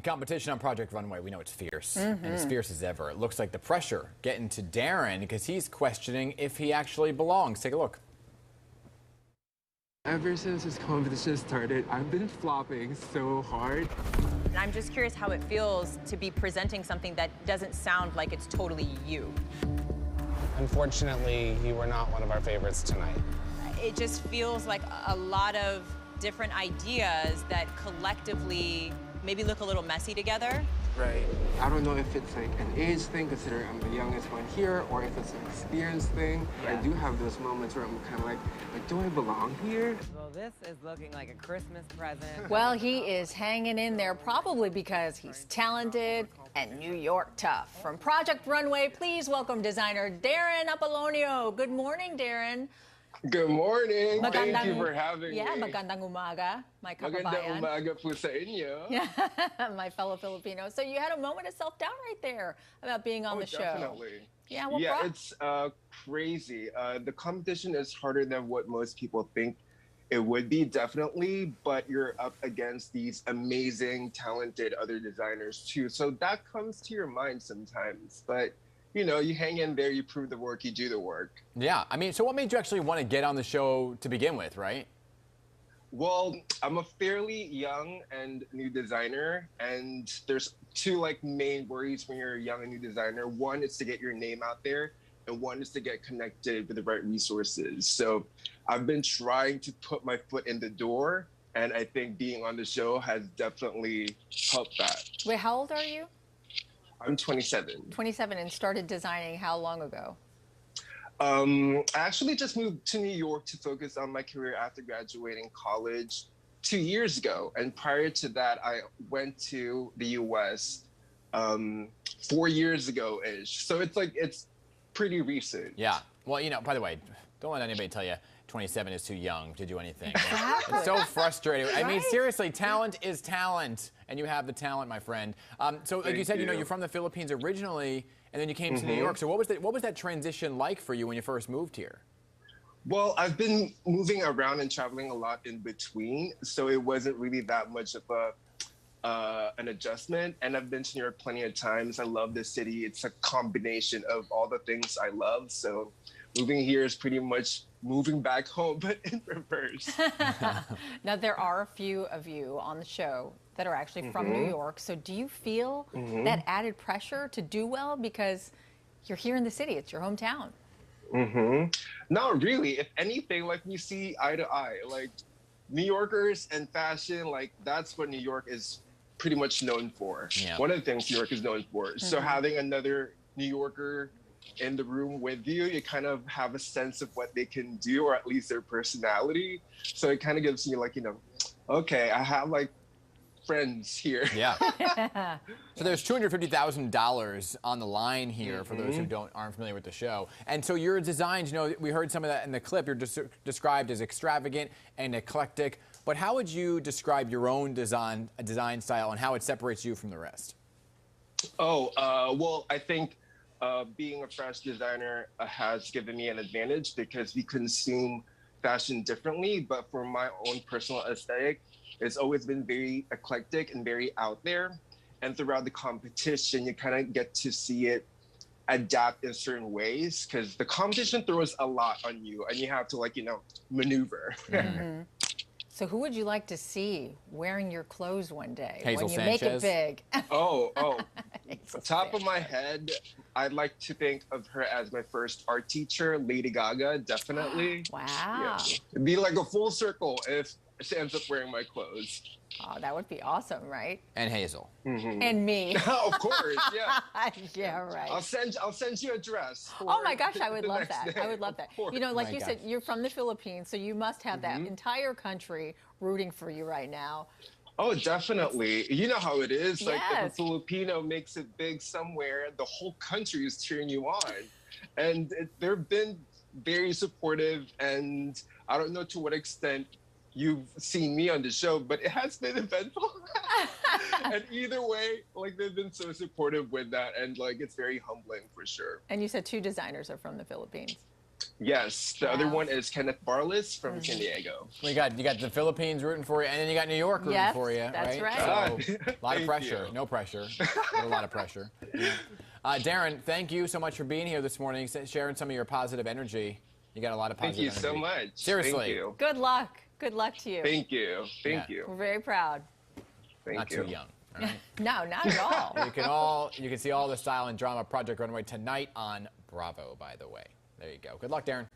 Competition on Project Runway, we know it's fierce, and as fierce as ever. It looks like the pressure getting to Darren because he's questioning if he actually belongs. Take a look. Ever since this competition started, I've been flopping so hard. And I'm just curious how it feels to be presenting something that doesn't sound like it's totally you. Unfortunately, you were not one of our favorites tonight. It just feels like a lot of different ideas that collectively maybe look a little messy together. Right. I don't know if it's like an age thing, considering I'm the youngest one here, or if it's an experience thing. Yeah. I do have those moments where I'm kind of like, do I belong here? Well, this is looking like a Christmas present. Well, he is hanging in there probably because he's talented and New York tough. From Project Runway, please welcome designer Darren Apolonio. Good morning, Darren. Good morning. Thank you for having me. Yeah, magandang umaga, my kababayan. Magandang umaga po sa inyo. My fellow Filipino. So you had a moment of self-doubt right there about being on the show. Definitely. Yeah, it's crazy. The competition is harder than what most people think it would be, definitely, but you're up against these amazing, talented other designers too. So that comes to your mind sometimes, but you know, you hang in there, you prove the work, you do the work. Yeah, I mean, so what made you actually want to get on the show to begin with, right? Well, I'm a fairly young and new designer, and there's two main worries when you're a young and new designer. One is to get your name out there, and one is to get connected with the right resources. So I've been trying to put my foot in the door, and I think being on the show has definitely helped that. Wait, how old are you? I'm 27. 27, and started designing how long ago? I actually just moved to New York to focus on my career after graduating college 2 years ago. And prior to that, I went to the US 4 years ago-ish. So it's pretty recent. Yeah. Well, you know, by the way, don't let anybody tell you 27 is too young to do anything. Exactly. It's so frustrating. Right? I mean, seriously, talent is talent, and you have the talent, my friend. So, like you said, you know, you're from the Philippines originally, and then you came to New York. So, what was that transition like for you when you first moved here? Well, I've been moving around and traveling a lot in between, so it wasn't really that much of an adjustment. And I've been to New York plenty of times. I love this city. It's a combination of all the things I love. So moving here is pretty much moving back home, but in reverse. Now, there are a few of you on the show that are actually from New York. So do you feel that added pressure to do well because you're here in the city? It's your hometown. Not really. If anything, we see eye to eye. New Yorkers and fashion, that's what New York is pretty much known for. Yeah. One of the things New York is known for. So having another New Yorker in the room with you, you kind of have a sense of what they can do, or at least their personality. So it kind of gives you okay, I have friends here. Yeah. So there's $250,000 on the line here for those who aren't familiar with the show. And so your designs, you know, we heard some of that in the clip. You're described as extravagant and eclectic. But how would you describe your own design style and how it separates you from the rest? Well, I think being a fresh designer has given me an advantage because we consume fashion differently. But for my own personal aesthetic, it's always been very eclectic and very out there. And throughout the competition, you kind of get to see it adapt in certain ways because the competition throws a lot on you and you have to maneuver. So who would you like to see wearing your clothes one day Hazel when you Sanchez. make it big? Top of my head, I'd like to think of her as my first art teacher, Lady Gaga, definitely. Wow. Yeah. It'd be like a full circle if she ends up wearing my clothes. Oh, that would be awesome, right? And Hazel. And me. Of course, yeah. Yeah, right. I'll send you a dress. Oh my gosh, I would love that. Day. I would love that. You know, like you said, you're from the Philippines, so you must have that entire country rooting for you right now. Oh, definitely. You know how it is. If a Yes. Filipino makes it big somewhere, the whole country is cheering you on. And they've been very supportive, and I don't know to what extent you've seen me on the show, but it has been eventful. And either way, they've been so supportive with that, and it's very humbling for sure. And you said two designers are from the Philippines. Yes, the other one is Kenneth Barlis from San Diego. Well, you got the Philippines rooting for you, and then you got New York rooting for you, that's right. So, a lot of pressure. No pressure, but a lot of pressure. Darren, thank you so much for being here this morning, sharing some of your positive energy. You got a lot of positive energy. Thank you so much. Seriously. Thank you. Good luck. Good luck to you. Thank you. Thank you. We're very proud. Thank you. Not too young. All right? No, not at all. You can see all the style and drama Project Runway tonight on Bravo, by the way. There you go. Good luck, Darren.